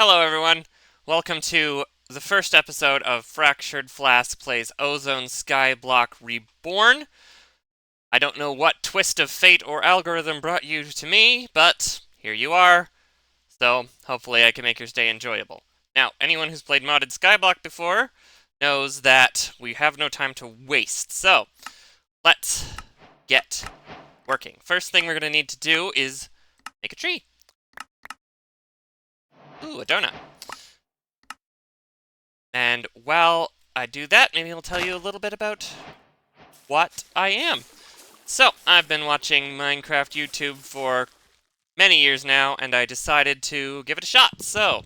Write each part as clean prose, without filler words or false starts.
Hello, everyone. Welcome to the first episode of Fractured Flask Plays Ozone Skyblock Reborn. I don't know what twist of fate or algorithm brought you to me, but here you are. So, hopefully I can make your stay enjoyable. Now, anyone who's played modded Skyblock before knows that we have no time to waste. So, let's get working. First thing we're going to need to do is make a tree. Ooh, a donut. And while I do that, maybe I'll tell you a little bit about what I am. So, I've been watching Minecraft YouTube for many years now, and I decided to give it a shot. So,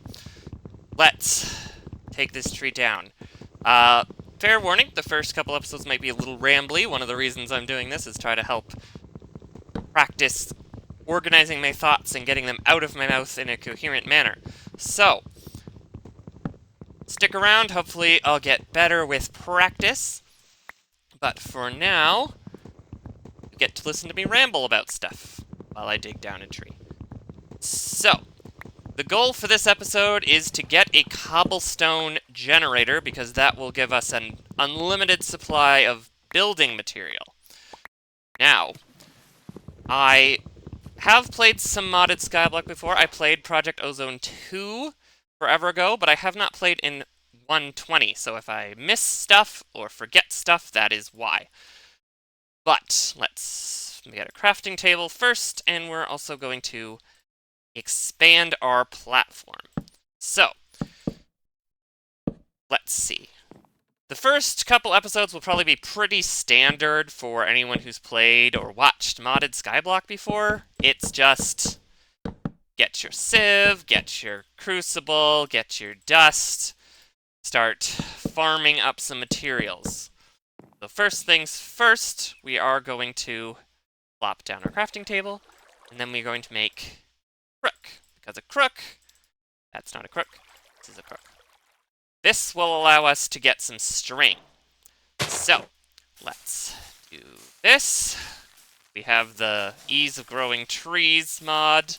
let's take this tree down. Fair warning, the first couple episodes might be a little rambly. One of the reasons I'm doing this is try to help practice organizing my thoughts and getting them out of my mouth in a coherent manner. So, stick around, hopefully I'll get better with practice. But for now, you get to listen to me ramble about stuff while I dig down a tree. So, the goal for this episode is to get a cobblestone generator, because that will give us an unlimited supply of building material. Now, I have played some modded Skyblock before. I played Project Ozone 2 forever ago, but I have not played in 120, so if I miss stuff or forget stuff, that is why. But let's get a crafting table first, and we're also going to expand our platform. So, let's see. The first couple episodes will probably be pretty standard for anyone who's played or watched modded Skyblock before. It's just get your sieve, get your crucible, get your dust, start farming up some materials. So first things first, we are going to plop down our crafting table, and then we're going to make a crook. Because a crook, that's not a crook, this is a crook. This will allow us to get some string. So, let's do this. We have the Ease of Growing Trees mod.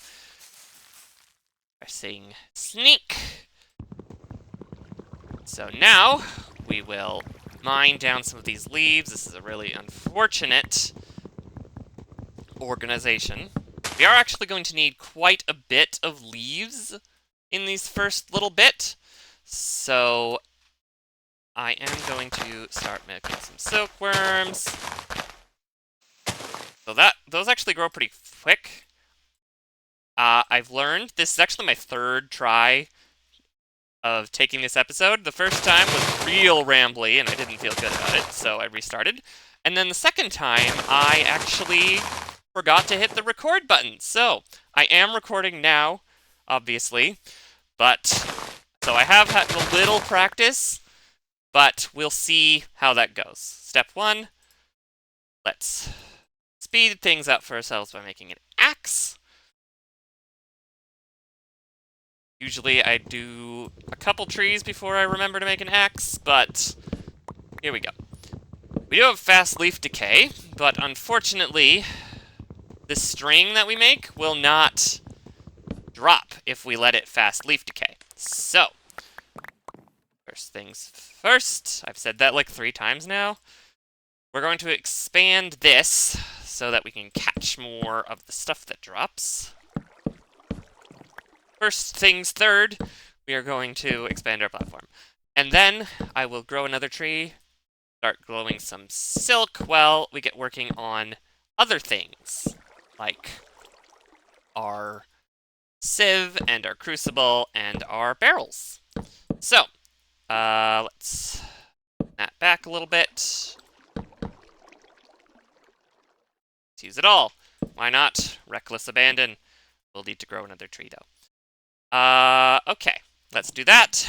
Pressing sneak. So now, we will mine down some of these leaves. This is a really unfortunate organization. We are actually going to need quite a bit of leaves in these first little bit. So, I am going to start making some silkworms. So those actually grow pretty quick. I've learned, this is actually my third try of taking this episode. The first time was real rambly, and I didn't feel good about it, so I restarted. And then the second time, I actually forgot to hit the record button. So, I am recording now, obviously, but so I have had a little practice, but we'll see how that goes. Step 1, let's speed things up for ourselves by making an axe. Usually I do a couple trees before I remember to make an axe, but here we go. We do have fast leaf decay, but unfortunately, the string that we make will not drop if we let it fast leaf decay. So, first things first, I've said that like 3 times now. We're going to expand this so that we can catch more of the stuff that drops. First things third, we are going to expand our platform. And then I will grow another tree, start growing some silk while we get working on other things, like our sieve and our crucible and our barrels. So, let's that back a little bit. Let's use it all. Why not? Reckless abandon. We'll need to grow another tree, though. Okay. Let's do that.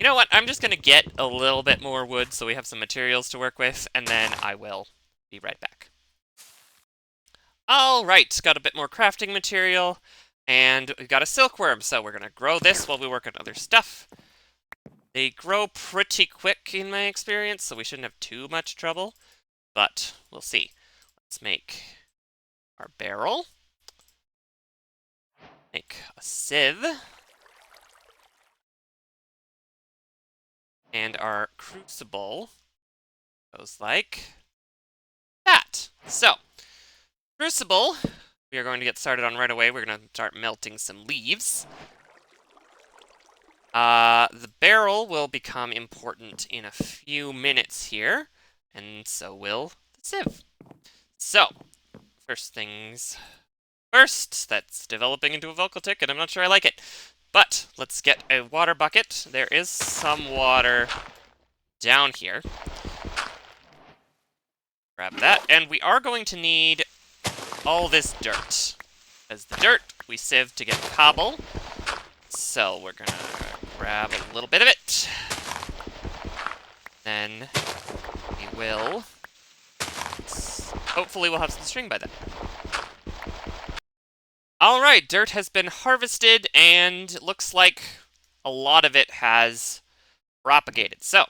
You know what? I'm just going to get a little bit more wood so we have some materials to work with, and then I will be right back. Alright, got a bit more crafting material, and we've got a silkworm, so we're going to grow this while we work on other stuff. They grow pretty quick in my experience, so we shouldn't have too much trouble, but we'll see. Let's make our barrel. Make a sieve. And our crucible goes like that. So, crucible, we are going to get started on right away. We're going to start melting some leaves. The barrel will become important in a few minutes here, and so will the sieve. So, first things first, that's developing into a vocal tick, and I'm not sure I like it. But, let's get a water bucket. There is some water down here. Grab that, and we are going to need all this dirt. As the dirt, we sieve to get cobble. So we're gonna grab a little bit of it. Then we will... Hopefully we'll have some string by then. Alright, dirt has been harvested, and it looks like a lot of it has propagated. So,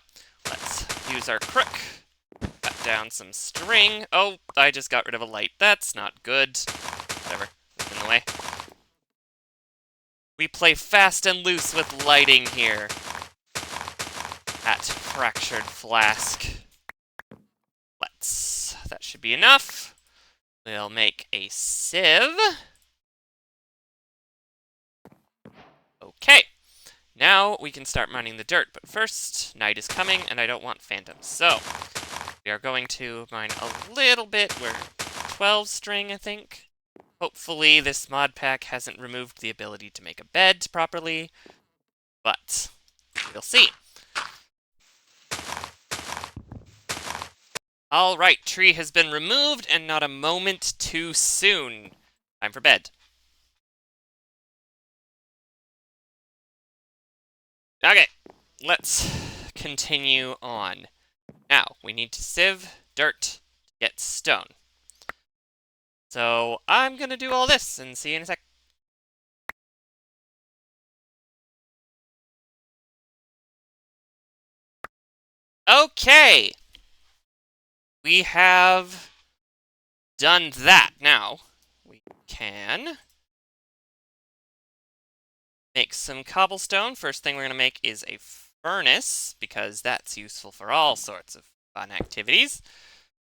let's use our crook. Cut down some string. Oh, I just got rid of a light. That's not good. Whatever. It's in the way. We play fast and loose with lighting here at Fractured Flask. That should be enough. We'll make a sieve. Okay. Now we can start mining the dirt, but first, night is coming, and I don't want phantoms. So, we are going to mine a little bit. We're 12 string, I think. Hopefully this mod pack hasn't removed the ability to make a bed properly, but we'll see. Alright, tree has been removed, and not a moment too soon. Time for bed. Okay, let's continue on. Now, we need to sieve dirt to get stone. So, I'm gonna do all this, and see you in a sec. Okay! We have done that. Now, we can make some cobblestone. First thing we're going to make is a furnace, because that's useful for all sorts of fun activities.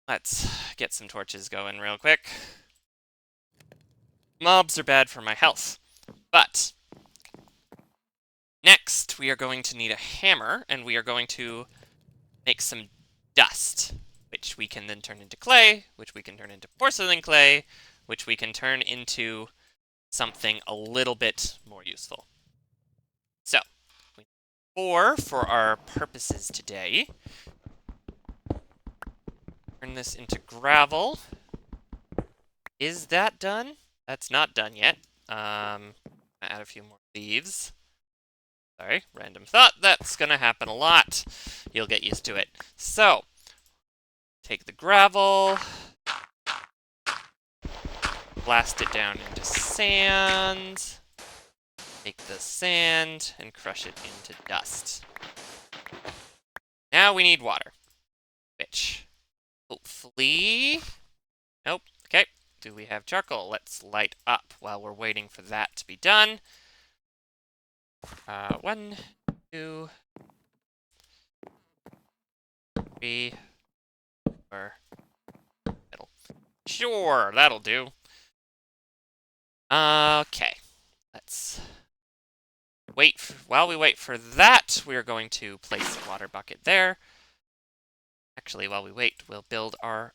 Let's get some torches going real quick. Mobs are bad for my health. But, next we are going to need a hammer, and we are going to make some dust, which we can then turn into clay, which we can turn into porcelain clay, which we can turn into something a little bit more useful. So, we need 4 for our purposes today. Turn this into gravel. Is that done? That's not done yet. Add a few more leaves. Sorry, random thought. That's gonna happen a lot. You'll get used to it. So, take the gravel, blast it down into sand, take the sand, and crush it into dust. Now we need water, which, hopefully... Nope. Okay. Do we have charcoal? Let's light up while we're waiting for that to be done. 1, 2, 3, 4, middle. Sure, that'll do. Okay, let's wait. While we wait for that, we're going to place a water bucket there. Actually, while we wait, we'll build our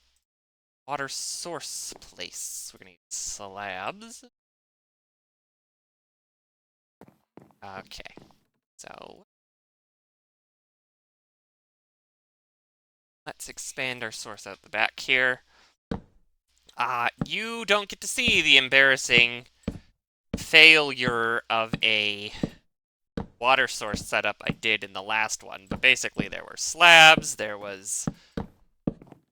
water source place. We're gonna need slabs. Okay, so let's expand our source out the back here. You don't get to see the embarrassing failure of a water source setup I did in the last one, but basically there were slabs, there was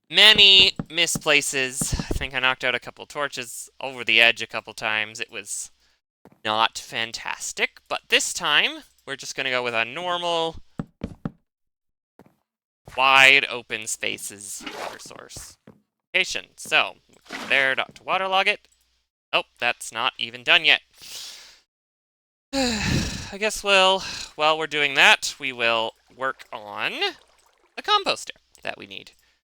many misplaces. I think I knocked out a couple torches over the edge a couple times. It was not fantastic, but this time we're just going to go with a normal wide open spaces water source location. So, there to waterlog it. Oh, that's not even done yet. I guess while we're doing that, we will work on the composter that we need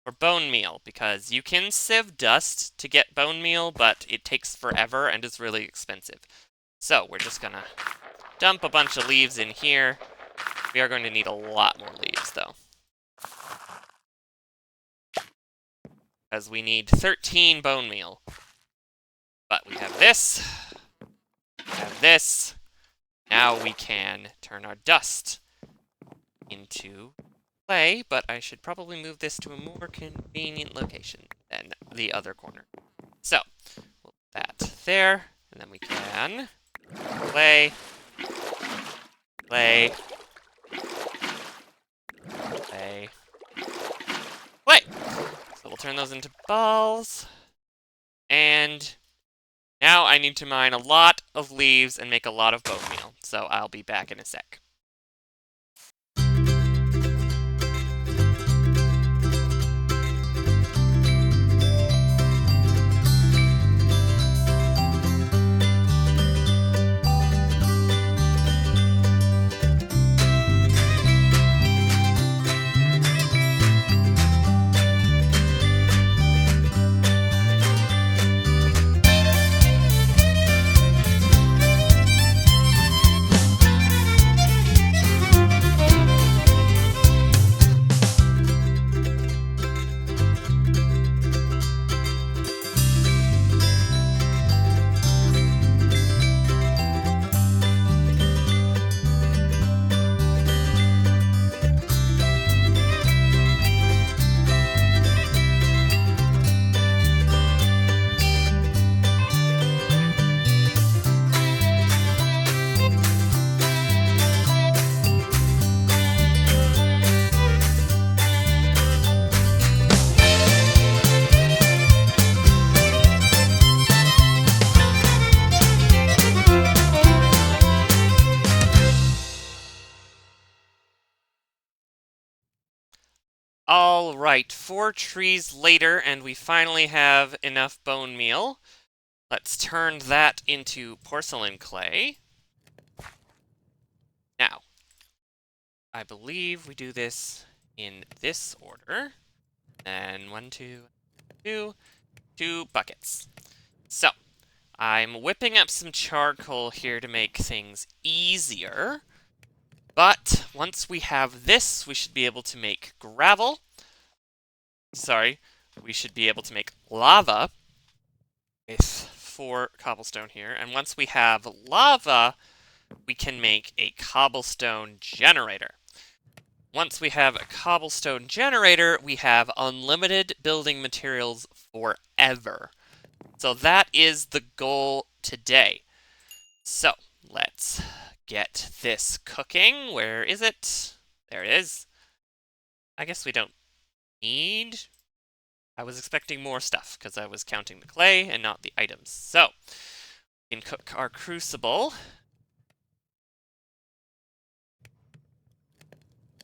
for bone meal, because you can sieve dust to get bone meal, but it takes forever and is really expensive. So we're just gonna dump a bunch of leaves in here. We are going to need a lot more leaves, though, because we need 13 bone meal. But we have this, we have this. Now we can turn our dust into clay, but I should probably move this to a more convenient location than the other corner. So, we'll put that there, and then we can clay, clay, clay, clay. So we'll turn those into balls, and now I need to mine a lot of leaves and make a lot of bone meal, so I'll be back in a sec. All right, 4 trees later, and we finally have enough bone meal. Let's turn that into porcelain clay. Now, I believe we do this in this order. And 1, 2, 2, 2 buckets. So, I'm whipping up some charcoal here to make things easier. But once we have this, we should be able to make gravel. Sorry, we should be able to make lava with 4 cobblestone here. And once we have lava, we can make a cobblestone generator. Once we have a cobblestone generator, we have unlimited building materials forever. So that is the goal today. So let's get this cooking. Where is it? There it is. I guess we don't need... I was expecting more stuff because I was counting the clay and not the items. So we can cook our crucible.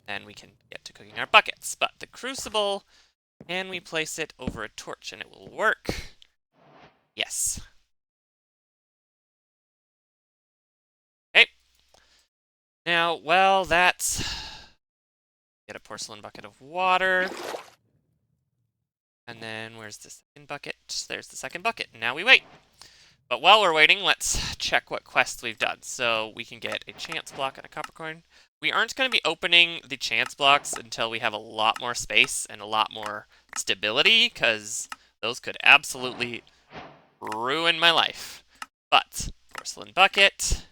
Then we can get to cooking our buckets. But the crucible, can we place it over a torch and it will work? Yes. Okay. Now, well, that's... Get a porcelain bucket of water. And then where's the second bucket? There's the second bucket. Now we wait. But while we're waiting, let's check what quests we've done. So we can get a chance block and a copper coin. We aren't going to be opening the chance blocks until we have a lot more space and a lot more stability, because those could absolutely ruin my life. But porcelain bucket,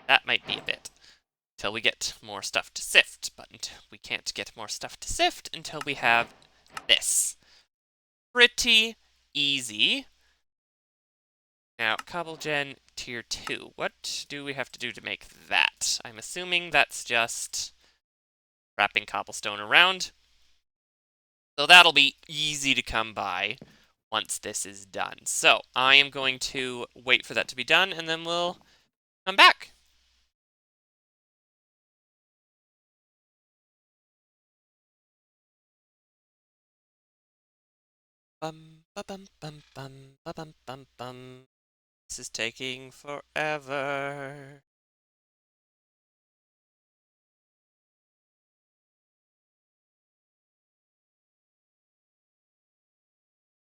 that might be a bit. Until we get more stuff to sift. But we can't get more stuff to sift until we have this. Pretty easy. Now, Cobblegen Tier 2. What do we have to do to make that? I'm assuming that's just wrapping cobblestone around. So that'll be easy to come by once this is done. So I am going to wait for that to be done, and then we'll come back. Bum, ba bum bum bum ba bum bum bum. This is taking forever.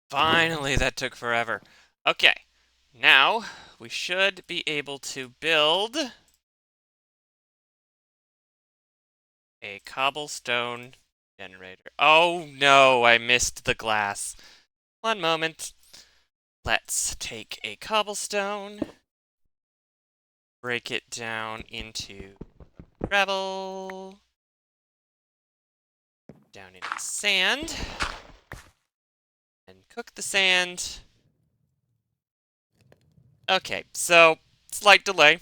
Finally, that took forever. Okay, now we should be able to build a cobblestone generator. Oh no, I missed the glass. One moment. Let's take a cobblestone, break it down into gravel, down into sand, and cook the sand. Okay, so slight delay.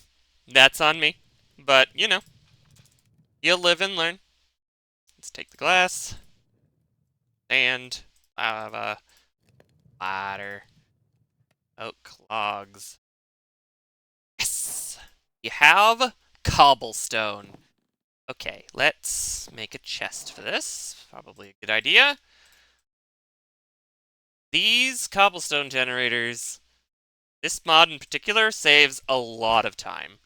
That's on me. But, you know, you'll live and learn. Let's take the glass, sand, lava, water, oak logs. Yes! You have cobblestone. Okay, let's make a chest for this. Probably a good idea. These cobblestone generators, this mod in particular, saves a lot of time.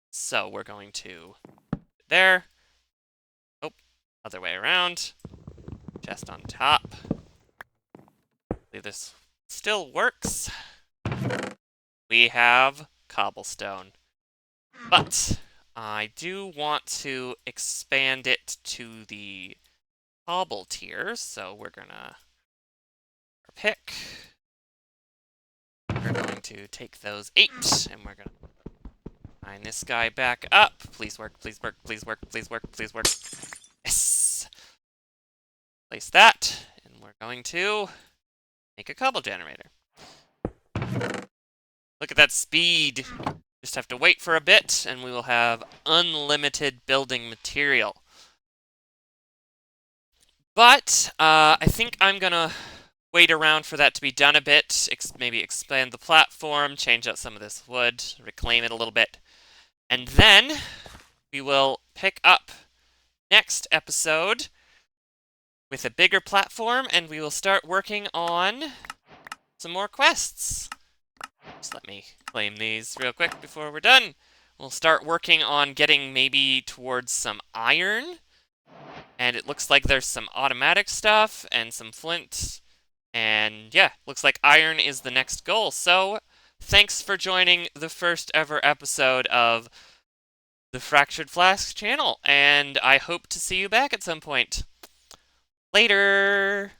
So we're going to there. Oh, other way around. Chest on top. Hopefully this still works. We have cobblestone. But I do want to expand it to the cobble tier, so we're gonna pick. We're going to take those 8, and we're gonna line this guy back up. Please work, please work, please work, please work, please work. Yes! Place that, and we're going to make a cobble generator. Look at that speed! Just have to wait for a bit, and we will have unlimited building material. But I think I'm gonna wait around for that to be done a bit, maybe expand the platform, change out some of this wood, reclaim it a little bit, and then we will pick up next episode with a bigger platform, and we will start working on some more quests. Just let me claim these real quick before we're done. We'll start working on getting maybe towards some iron, and it looks like there's some automatic stuff and some flint. And yeah, looks like iron is the next goal. So thanks for joining the first ever episode of the Fractured Flask channel, and I hope to see you back at some point. Later!